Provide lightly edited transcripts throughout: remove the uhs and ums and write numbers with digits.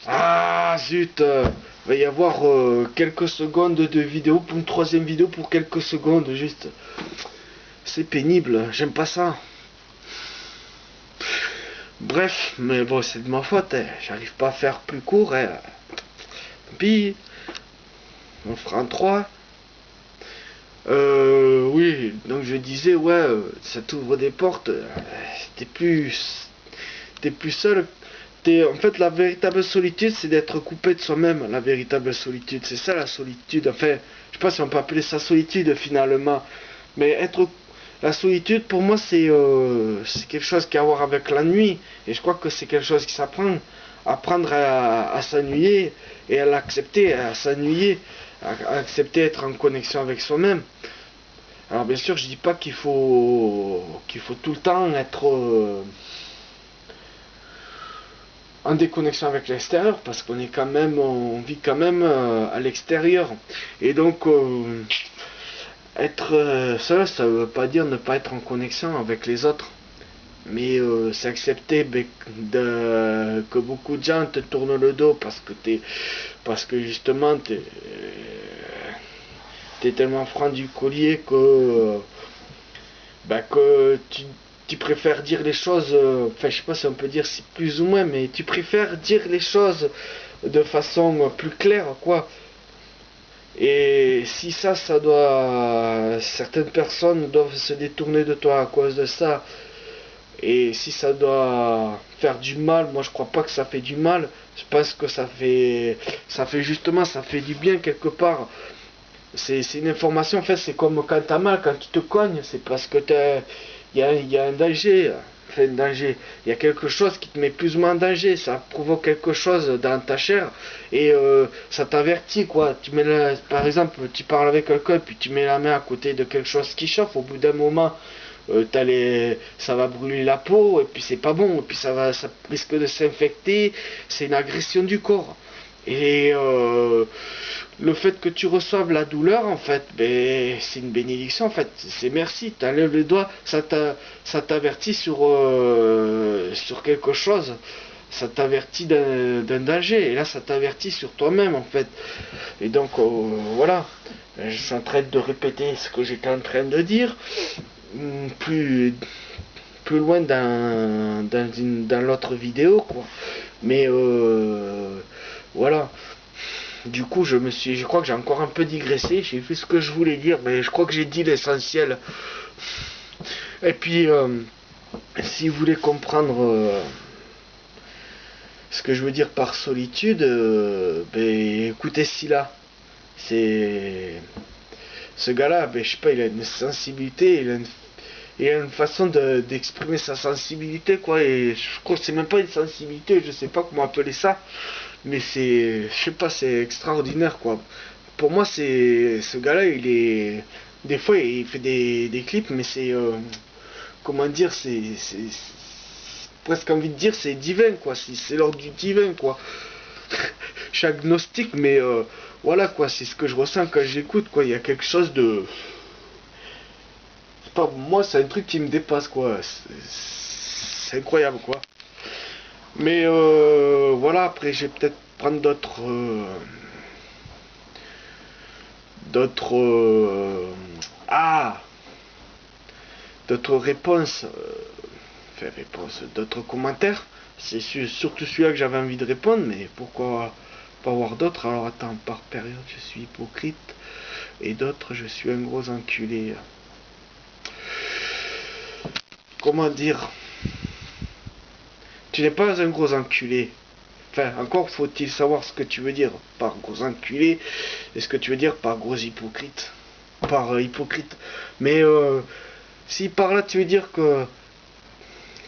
Ah zut, va y avoir quelques secondes de vidéo pour une troisième vidéo pour quelques secondes juste. C'est pénible, j'aime pas ça. Bref, mais bon, c'est de ma faute, hein. J'arrive pas à faire plus court, hein. Tant pis, on fera un 3. Oui, donc je disais, ouais, ça t'ouvre des portes, t'es plus, t'es plus seul. En fait, la véritable solitude, c'est d'être coupé de soi-même. La véritable solitude, c'est ça la solitude. Enfin, je sais pas si on peut appeler ça solitude finalement. Mais la solitude, pour moi, c'est quelque chose qui a à voir avec la nuit. Et je crois que c'est quelque chose qui s'apprend. Apprendre à s'ennuyer et à l'accepter, à s'ennuyer, à accepter d'être en connexion avec soi-même. Alors bien sûr, je dis pas qu'il faut tout le temps être en déconnexion avec l'extérieur parce on vit quand même à l'extérieur. Et donc être seul, ça veut pas dire ne pas être en connexion avec les autres. Mais c'est accepter que beaucoup de gens te tournent le dos parce que justement t'es tellement franc du collier que tu préfères dire les choses, enfin je sais pas si on peut dire si plus ou moins, mais tu préfères dire les choses de façon plus claire, quoi. Et si certaines personnes doivent se détourner de toi à cause de ça, et si ça doit faire du mal, moi je crois pas que ça fait du mal. Je pense que ça fait du bien quelque part. C'est une information, en fait, c'est comme quand t'as mal, quand tu te cognes, c'est parce que il y a un danger. Enfin, un danger. Il y a quelque chose qui te met plus ou moins en danger. Ça provoque quelque chose dans ta chair et ça t'avertit, quoi. Par exemple, tu parles avec quelqu'un, puis tu mets la main à côté de quelque chose qui chauffe. Au bout d'un moment, ça va brûler la peau et puis c'est pas bon. Et puis ça risque de s'infecter. C'est une agression du corps. Et le fait que tu reçoives la douleur, en fait, ben, c'est une bénédiction, en fait. C'est merci, tu enlèves les doigts, ça t'avertit sur quelque chose. Ça t'avertit d'un danger. Et là, ça t'avertit sur toi-même, en fait. Et donc, voilà. Je suis en train de répéter ce que j'étais en train de dire. Plus, plus loin dans l'autre vidéo, quoi. Mais, voilà. Du coup, je crois que j'ai encore un peu digressé. J'ai fait ce que je voulais dire, mais je crois que j'ai dit l'essentiel. Et puis, si vous voulez comprendre ce que je veux dire par solitude, ben, écoutez Scylla. C'est ce gars-là, ben, je sais pas, il a une sensibilité, il a une façon d'exprimer sa sensibilité, quoi. Et je crois que c'est même pas une sensibilité, je sais pas comment appeler ça, mais je sais pas, c'est extraordinaire, quoi. Pour moi, ce gars-là, des fois, il fait des clips, mais comment dire, presque envie de dire, c'est divin, quoi. C'est l'ordre du divin, quoi. Je suis agnostique, mais voilà, quoi. C'est ce que je ressens quand j'écoute, quoi. Il y a quelque chose de, c'est pas, moi, c'est un truc qui me dépasse, quoi. C'est incroyable, quoi. Mais voilà, après, je vais peut-être prendre d'autres, ah, d'autres réponses, enfin réponses, d'autres commentaires. C'est surtout celui-là que j'avais envie de répondre, mais pourquoi pas avoir d'autres? Alors attends, par période, je suis hypocrite, et d'autres, je suis un gros enculé. Comment dire? Tu n'es pas un gros enculé. Enfin, encore faut-il savoir ce que tu veux dire par gros enculé et ce que tu veux dire par gros hypocrite. Par hypocrite. Mais si par là tu veux dire que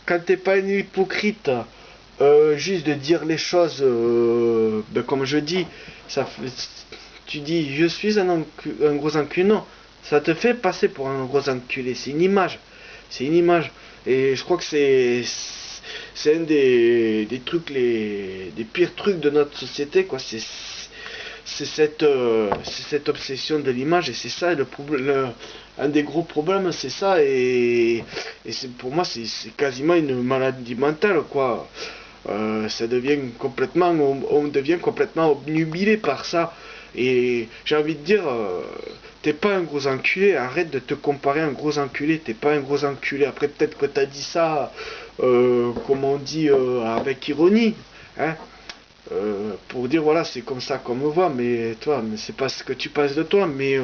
quand t'es pas un hypocrite, juste de dire les choses, ben, comme je dis, tu dis je suis un gros enculé. Non, ça te fait passer pour un gros enculé. C'est une image. C'est une image. Et je crois que c'est un des trucs, des pires trucs de notre société, quoi. C'est cette obsession de l'image et c'est ça le problème. Un des gros problèmes, c'est ça et pour moi, c'est quasiment une maladie mentale, quoi. ça devient complètement, on devient complètement obnubilé par ça. Et j'ai envie de dire, t'es pas un gros enculé, arrête de te comparer à un gros enculé, t'es pas un gros enculé. Après, peut-être que t'as dit ça, comme on dit, avec ironie, hein, pour dire voilà, c'est comme ça qu'on me voit, mais toi, mais c'est pas ce que tu penses de toi, mais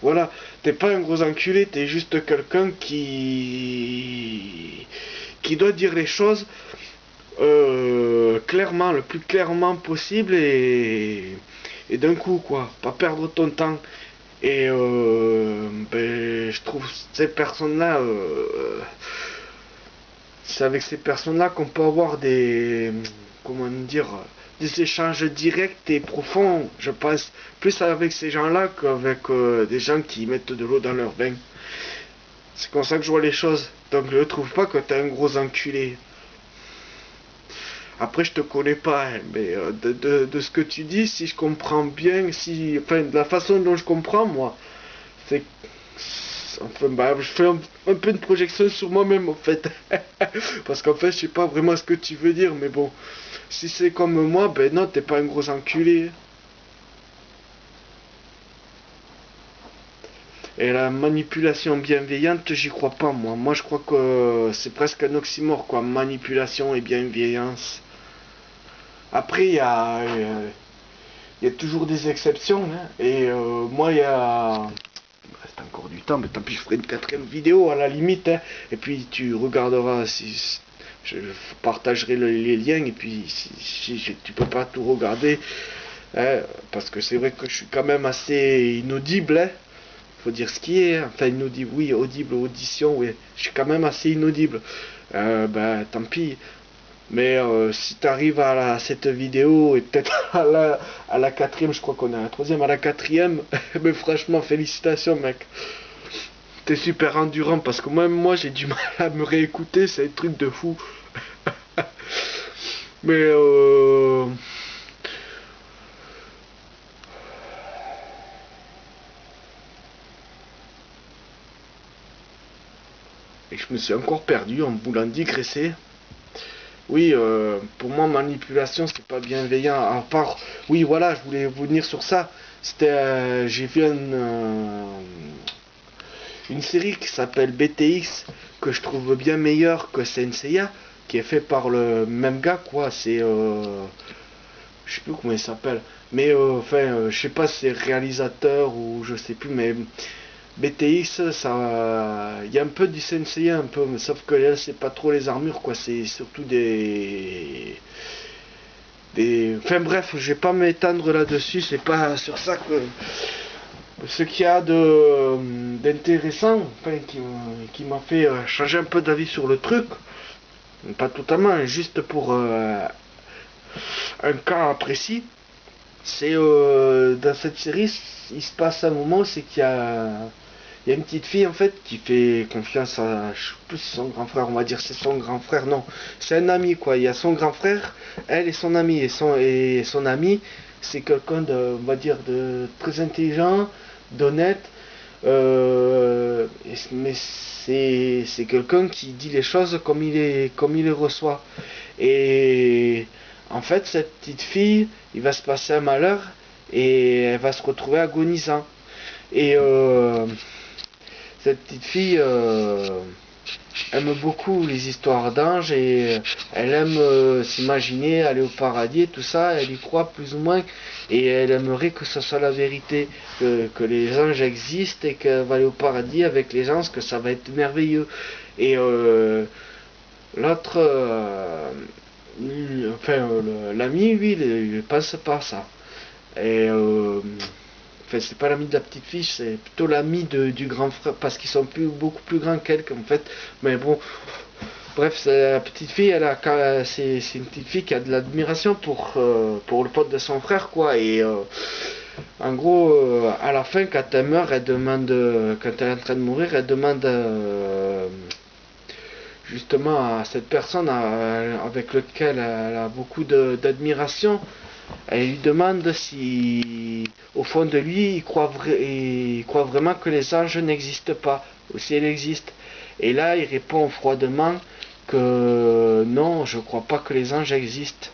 voilà, t'es pas un gros enculé, t'es juste quelqu'un qui doit dire les choses clairement, le plus clairement possible et d'un coup, quoi. Pas perdre ton temps. Et ben, je trouve ces personnes-là, c'est avec ces personnes-là qu'on peut avoir des, comment dire, des échanges directs et profonds. Je pense plus avec ces gens-là qu'avec des gens qui mettent de l'eau dans leur bain. C'est comme ça que je vois les choses. Donc je ne trouve pas que t'es un gros enculé. Après, je te connais pas, hein, mais de ce que tu dis, si je comprends bien, si, enfin, de la façon dont je comprends, moi, c'est, enfin, bah, je fais un peu une projection sur moi-même, en fait, parce qu'en fait, je sais pas vraiment ce que tu veux dire, mais bon, si c'est comme moi, ben non, t'es pas un gros enculé. Et la manipulation bienveillante, j'y crois pas, moi. Moi, je crois que c'est presque un oxymore, quoi, manipulation et bienveillance. Après, il y a toujours des exceptions, hein. Et moi, il y a... Il me reste encore du temps, mais tant pis, je ferai une quatrième vidéo à la limite, hein. Et puis tu regarderas, si je partagerai les liens, et puis si tu peux pas tout regarder, hein, parce que c'est vrai que je suis quand même assez inaudible, hein. Faut dire ce qui est, hein. Enfin inaudible, oui, audible, audition, oui. Je suis quand même assez inaudible. Ben, tant pis. Mais si tu arrives à cette vidéo et peut-être à la quatrième, je crois qu'on est à la troisième, à la quatrième, mais franchement, félicitations, mec. T'es super endurant parce que même moi, j'ai du mal à me réécouter, c'est un truc de fou. Mais et je me suis encore perdu en voulant digresser. Oui, pour moi, manipulation, c'est pas bienveillant. À part, oui, voilà, je voulais venir sur ça. C'était, j'ai vu une série qui s'appelle BTX que je trouve bien meilleure que Senseiya, qui est fait par le même gars, quoi. C'est, je sais plus comment il s'appelle, mais enfin, je sais pas si c'est réalisateur ou je sais plus, mais BTX, ça, il y a un peu du Senseiya, un peu, mais sauf que là, c'est pas trop les armures, quoi. C'est surtout enfin bref, je vais pas m'étendre là-dessus. C'est pas sur ça que ce qu'il y a d'intéressant, enfin, qui m'a fait changer un peu d'avis sur le truc. Pas totalement, juste pour un cas précis. C'est dans cette série, il se passe un moment, c'est il y a une petite fille en fait qui fait confiance à, je sais plus si son grand frère, on va dire c'est son grand frère, non, c'est un ami quoi. Il y a son grand frère, elle et son ami, et son ami, c'est quelqu'un de, on va dire, de très intelligent, d'honnête, mais c'est quelqu'un qui dit les choses comme il les reçoit. Et en fait, cette petite fille, il va se passer un malheur et elle va se retrouver agonisant. Et cette petite fille aime beaucoup les histoires d'anges et elle aime s'imaginer aller au paradis et tout ça. Elle y croit plus ou moins et elle aimerait que ce soit la vérité, que les anges existent et qu'elle va aller au paradis avec les anges, que ça va être merveilleux. Et l'autre, enfin l'ami, lui, il pense pas à ça. Et enfin, c'est pas l'ami de la petite fille, c'est plutôt l'ami du grand frère, parce qu'ils sont beaucoup plus grands qu'elle, en fait. Mais bon, bref, la petite fille, c'est une petite fille qui a de l'admiration pour le pote de son frère, quoi. Et en gros, à la fin, quand elle meurt, elle demande, quand elle est en train de mourir, elle demande justement à cette personne avec laquelle elle a beaucoup d'admiration. Elle lui demande si, au fond de lui, il croit vraiment que les anges n'existent pas, ou si elles existent. Et là, il répond froidement que non, je crois pas que les anges existent.